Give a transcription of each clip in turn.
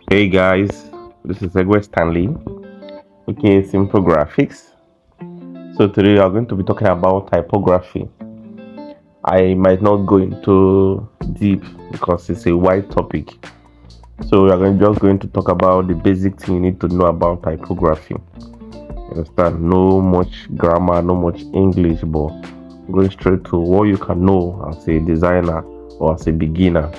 Hey guys, this is Egwe Stanley, aka Simple Graphics. So today we are going to be talking about typography. I might not go into deep because it's a wide topic. So we are just going to talk about the basic thing you need to know about typography. You understand? No much grammar, no much English, but going straight to what you can know as a designer or as a beginner.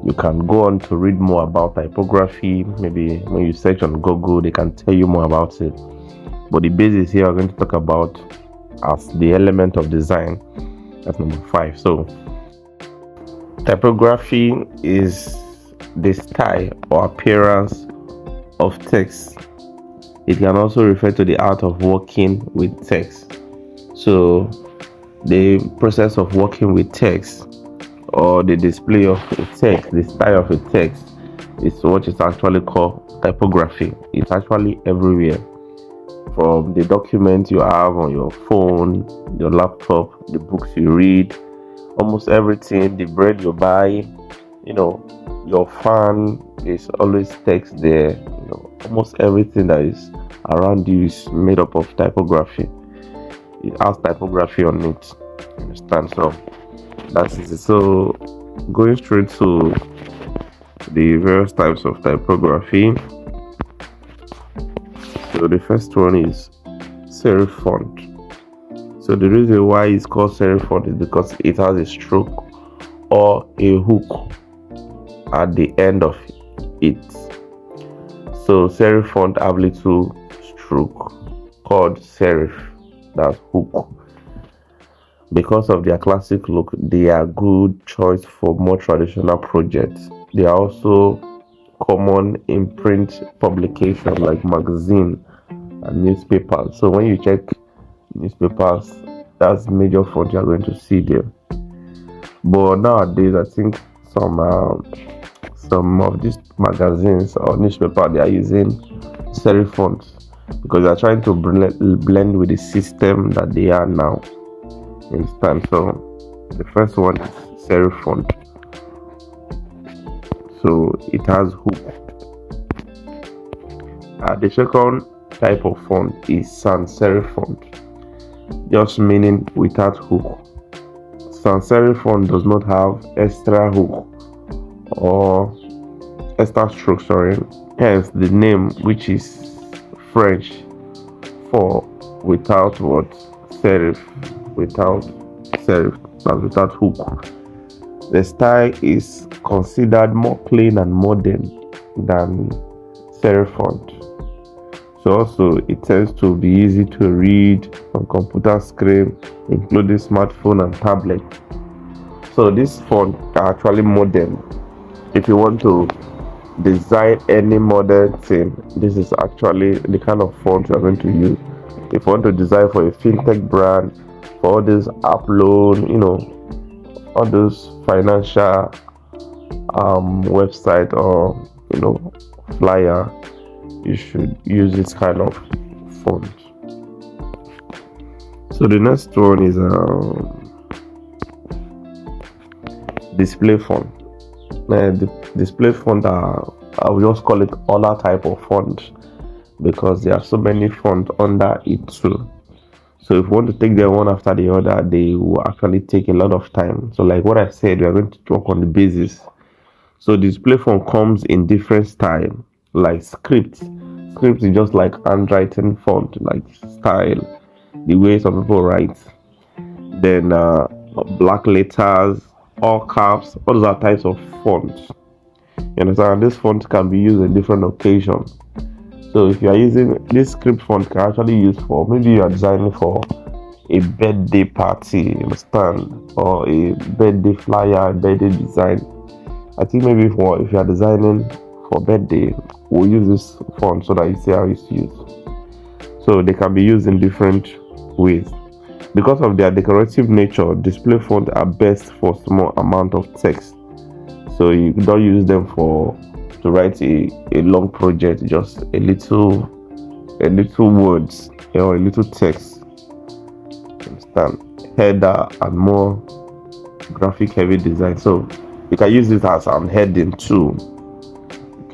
You can go on to read more about typography. Maybe when you search on Google, they can tell you more about it. But the basis here I'm going to talk about as the element of design. That's number 5. So, typography is the style or appearance of text. It can also refer to the art of working with text. So, the process of working with text or the display of a text, the style of a text, is what is actually called typography. It's actually everywhere, from the documents you have on your phone, your laptop, the books you read, almost everything, the bread you buy, your fan is always text there. Almost everything that is around you is made up of typography. It has typography on it. Understand? So that is it. So going straight to the various types of typography. So the first one is serif font. So the reason why it's called serif font is because it has a stroke or a hook at the end of it. So serif font have little stroke called serif, that's hook. Because of their classic look, they are good choice for more traditional projects. They are also common in print publication like magazine and newspapers. So when you check newspapers, that's major font you're going to see there. But nowadays, I think some of these magazines or newspaper, they are using serif fonts because they are trying to blend with the system that they are now. You understand? So the first one is serif font. So it has hook. The second type of font is sans serif font, just meaning without hook. Sans serif font does not have extra hook or extra stroke, hence the name, which is French for without what? Serif. Without serif, that's without hook. The style is considered more plain and modern than serif font. So also it tends to be easy to read on computer screen, including smartphone and tablet. So this font are actually modern. If you want to design any modern thing, this is actually the kind of font you are going to use. If you want to design for a fintech brand, for all this app loan, all those financial website or flyer, you should use this kind of font. So the next one is display font. The display font I will just call it other type of font because there are so many fonts under it too. So if you want to take them one after the other, they will actually take a lot of time. So like what I said, we are going to talk on the basis. So display font comes in different style, like script. Script is just like handwriting font, like style, the way some people write. Then black letters, all caps, all those are types of fonts. You understand? This font can be used in different occasions. So if you are using this script font, can actually use for maybe you are designing for a birthday party, you understand, or a birthday flyer, birthday design. I think maybe if you are designing for birthday, we'll use this font so that you see how it's used. So they can be used in different ways. Because of their decorative nature, display fonts are best for small amount of text. So you don't use them to write a long project, just a little words or a little text. Understand? Header and more graphic heavy design. So you can use it as an heading too.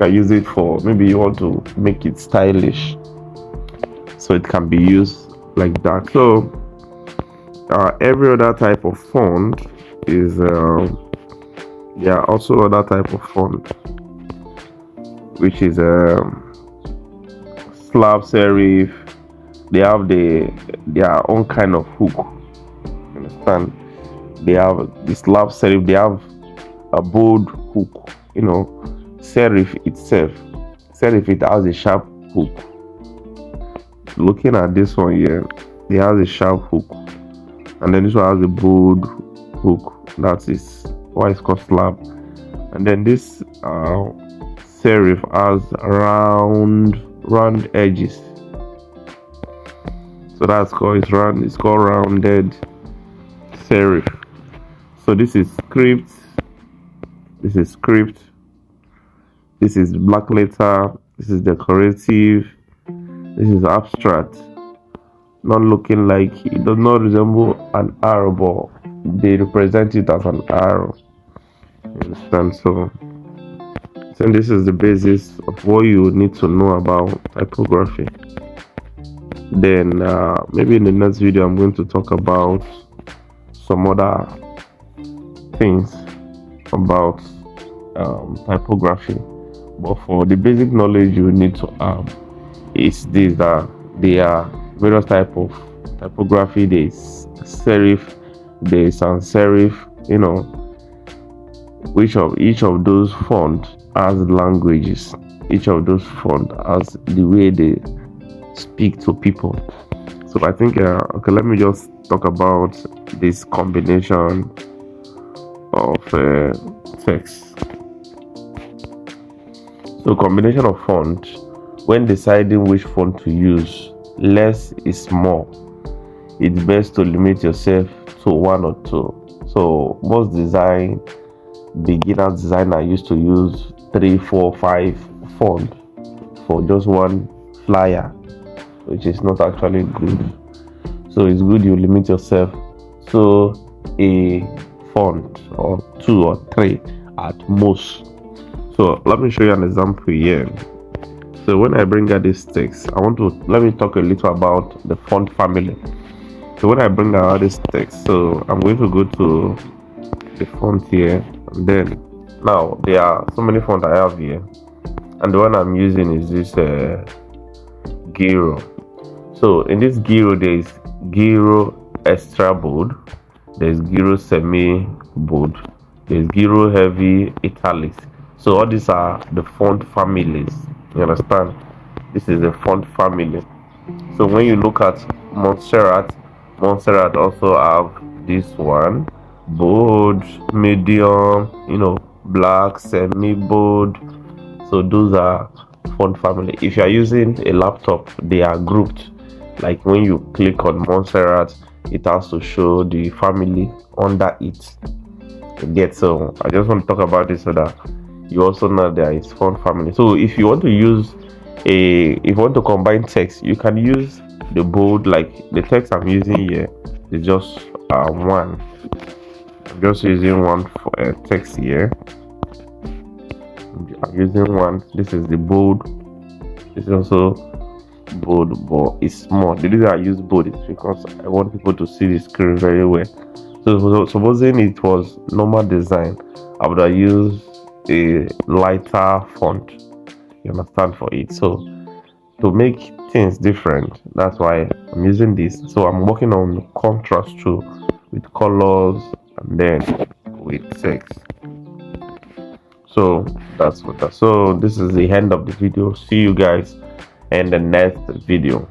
You can use it for, maybe you want to make it stylish, so it can be used like that. So every other type of font is there are also other type of font, which is slab serif. They have their own kind of hook. You understand? They have the slab serif. They have a bold hook. You know, serif itself. Serif, it has a sharp hook. Looking at this one here, it has a sharp hook, and then this one has a bold hook. That is why it's called slab. And then this serif has round edges. So that's called it's called rounded serif. So this is script, this is black letter, this is decorative, this is abstract. Not looking like, it does not resemble an arrow, but they represent it as an arrow. You understand? So this is the basis of what you need to know about typography. Then maybe in the next video I'm going to talk about some other things about typography. But for the basic knowledge you need to have is this, that there are various type of typography. There is serif, there is sans serif. You know, each of those fonts has languages. Each of those fonts has the way they speak to people. So I think okay, let me just talk about this combination of text. So combination of font, when deciding which font to use, less is more. It's best to limit yourself to one or two. So most beginner designer used to use 3, 4, 5 fonts for just one flyer, which is not actually good. So it's good you limit yourself to a font or 2 or 3 at most. So let me show you an example here. So when I bring out this text, let me talk a little about the font family. So when I bring out this text, so I'm going to go to the font here, and then now there are so many fonts I have here, and the one I'm using is this Giro. So in this Giro, there is Giro extra bold, there's Giro semi bold, there's Giro heavy italics. So all these are the font families. You understand? This is the font family. So when you look at Montserrat also have this one, bold, medium, you know, black, semi bold. So those are font family. If you are using a laptop, they are grouped. Like when you click on Montserrat, it has to show the family under it. So I just want to talk about this so that you also know there is font family. So if you want to combine text, you can use the bold. Like the text I'm using here is just one. I'm just using one for text here. I'm using one. This is the bold. This is also bold, but it's small. The reason I use bold is because I want people to see the screen very well. So supposing it was normal design, I would have used a lighter font, you understand, for it. So to make things different, that's why I'm using this. So I'm working on contrast too, with colors and then with text. So that's what that. So this is the end of the video. See you guys in the next video.